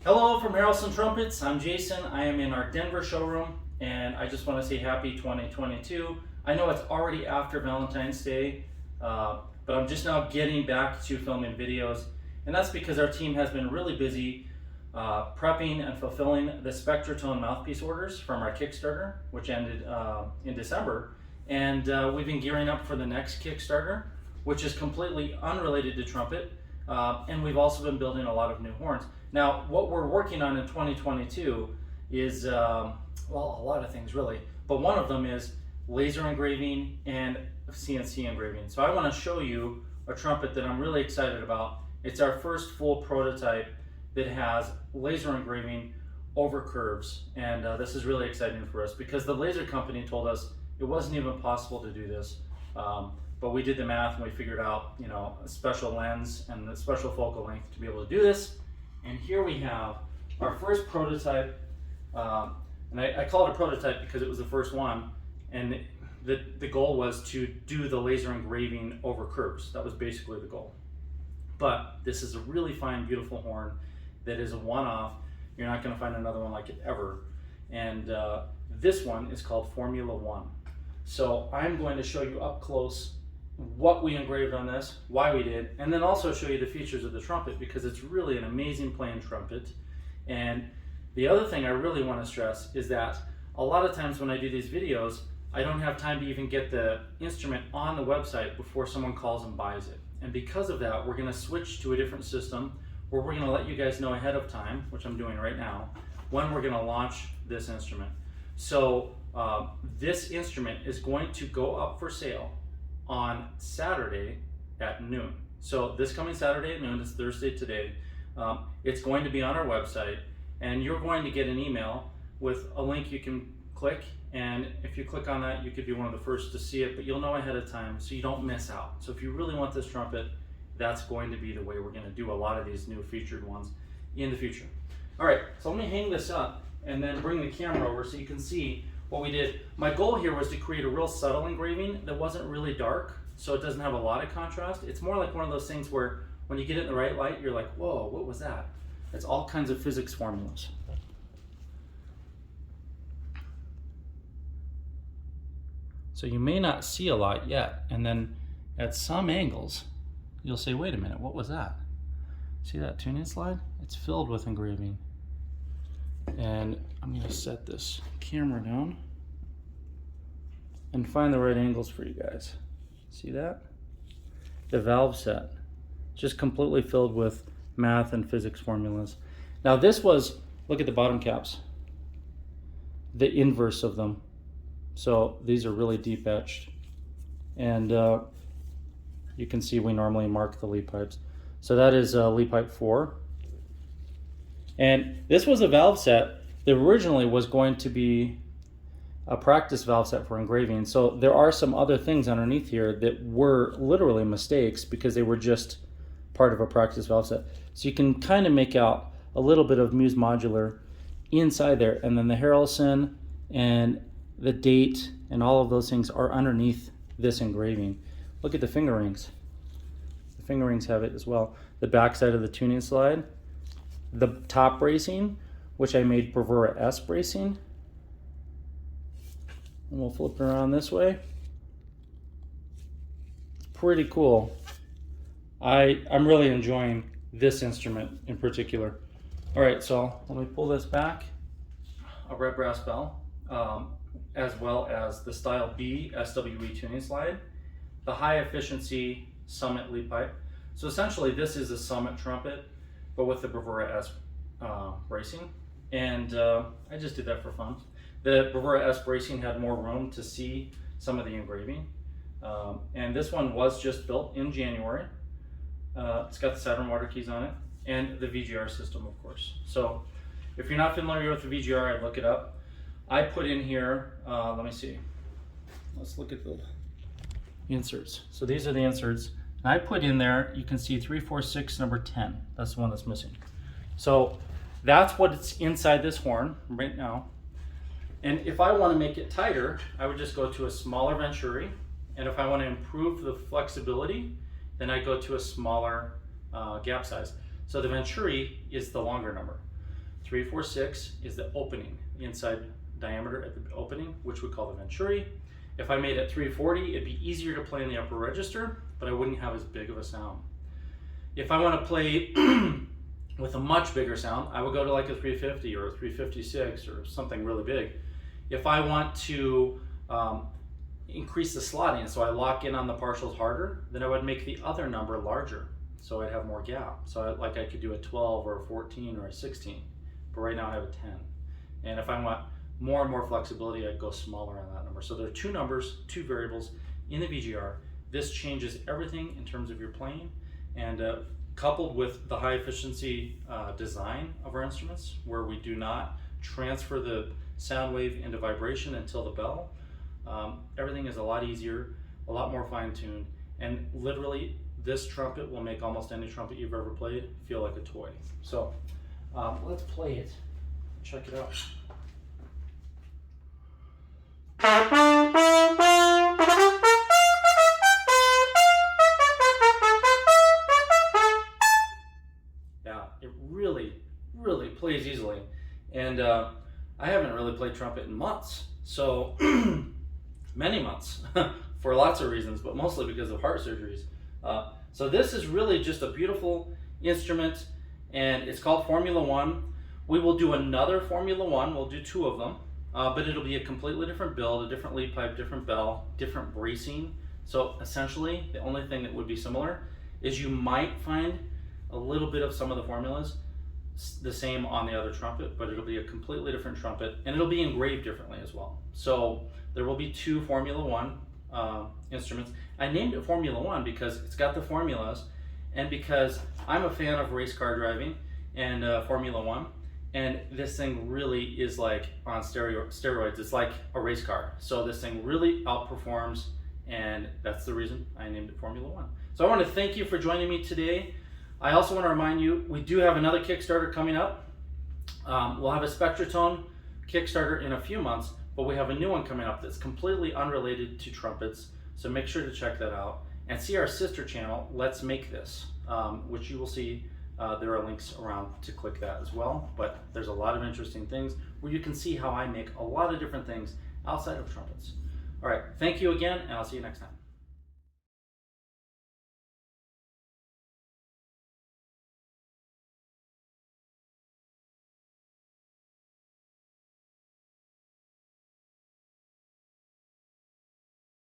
Hello from Harrelson Trumpets. I'm Jason. I am in our Denver showroom, and I just want to say happy 2022. I know it's already after Valentine's Day, but I'm just now getting back to filming videos, and that's because our team has been really busy prepping and fulfilling the Spectratone mouthpiece orders from our Kickstarter, which ended in December, and we've been gearing up for the next Kickstarter, which is completely unrelated to Trumpet, and we've also been building a lot of new horns. Now, what we're working on in 2022 is, well, a lot of things really, but one of them is laser engraving and CNC engraving. So I want to show you a trumpet that I'm really excited about. It's our first full prototype that has laser engraving over curves, and this is really exciting for us because the laser company told us it wasn't even possible to do this. But we did the math and we figured out, a special lens and a special focal length to be able to do this. And here we have our first prototype, and I call it a prototype because it was the first one, and the goal was to do the laser engraving over curves. That was basically the goal. But this is a really fine, beautiful horn that is a one-off. You're not going to find another one like it ever. And this one is called Formula One. So I'm going to show you up close what we engraved on this, why we did, and then also show you the features of the trumpet because it's really an amazing playing trumpet. And the other thing I really want to stress is that a lot of times when I do these videos, I don't have time to even get the instrument on the website before someone calls and buys it. And because of that, we're going to switch to a different system where we're going to let you guys know ahead of time, which I'm doing right now, when we're going to launch this instrument. So this instrument is going to go up for sale on Saturday at noon. So this coming Saturday at noon, it's Thursday today, it's going to be on our website, and you're going to get an email with a link you can click, and if you click on that, you could be one of the first to see it, but you'll know ahead of time so you don't miss out. So if you really want this trumpet, that's going to be the way we're going to do a lot of these new featured ones in the future. All right, so let me hang this up and then bring the camera over so you can see what we did. My goal here was to create a real subtle engraving that wasn't really dark, so it doesn't have a lot of contrast. It's more like one of those things where when you get it in the right light, you're like, whoa, what was that? It's all kinds of physics formulas. So you may not see a lot yet, and then at some angles, you'll say, wait a minute, what was that? See that tuning slide? It's filled with engraving. And I'm going to set this camera down and find the right angles for you guys. See that? The valve set, just completely filled with math and physics formulas. Now this was, look at the bottom caps, the inverse of them. So these are really deep etched. And you can see we normally mark the lead pipes. So that is lead pipe 4. And this was a valve set that originally was going to be a practice valve set for engraving. So there are some other things underneath here that were literally mistakes because they were just part of a practice valve set. So you can kind of make out a little bit of Muse Modular inside there. And then the Harrelson and the date and all of those things are underneath this engraving. Look at the finger rings. The finger rings have it as well. The back side of the tuning slide. The top bracing, which I made Bravura S bracing. And we'll flip it around this way. It's pretty cool. I'm really enjoying this instrument in particular. All right, so let me pull this back. A red brass bell, as well as the Style B SWE tuning slide, the high efficiency Summit lead pipe. So essentially this is a Summit trumpet, but with the Bravura S bracing. And I just did that for fun. The Bravura S bracing had more room to see some of the engraving. And this one was just built in January. It's got the Saturn water keys on it and the VGR system, of course. So if you're not familiar with the VGR, I'd look it up. I put in here, let me see. Let's look at the inserts. So these are the inserts. And I put in there, you can see 346 number 10. That's the one that's missing. So that's what's inside this horn right now. And if I want to make it tighter, I would just go to a smaller venturi. And if I want to improve the flexibility, then I go to a smaller gap size. So the venturi is the longer number. 346 is the opening, the inside diameter at the opening, which we call the venturi. If I made it 340, it'd be easier to play in the upper register, but I wouldn't have as big of a sound. If I want to play with a much bigger sound, I would go to like a 350 or a 356 or something really big. If I want to increase the slotting, so I lock in on the partials harder, then I would make the other number larger, so I'd have more gap. So I could do a 12 or a 14 or a 16, but right now I have a 10. And if I want more and more flexibility, I'd go smaller on that number. So there are two numbers, two variables in the VGR. This changes everything in terms of your playing, and coupled with the high efficiency design of our instruments, where we do not transfer the sound wave into vibration until the bell, everything is a lot easier, a lot more fine-tuned, and literally this trumpet will make almost any trumpet you've ever played feel like a toy. So let's play it, check it out. Yeah, it really plays easily. And I haven't really played trumpet in months, so many months, for lots of reasons, but mostly because of heart surgeries. So this is really just a beautiful instrument, and it's called Formula One. We will do another Formula One, we'll do two of them, but it'll be a completely different build, a different lead pipe, different bell, different bracing. So essentially, the only thing that would be similar is you might find a little bit of some of the formulas the same on the other trumpet, but it'll be a completely different trumpet, and it'll be engraved differently as well. So there will be two Formula One instruments. I named it Formula One because it's got the formulas, and because I'm a fan of race car driving and Formula One, and this thing really is like on steroids. It's like a race car. So this thing really outperforms, and that's the reason I named it Formula One. So I want to thank you for joining me today. I also want to remind you, we do have another Kickstarter coming up. We'll have a Spectratone Kickstarter in a few months, but we have a new one coming up that's completely unrelated to trumpets. So make sure to check that out and see our sister channel, Let's Make This, which you will see there are links around to click that as well. But there's a lot of interesting things where you can see how I make a lot of different things outside of trumpets. All right, thank you again, and I'll see you next time.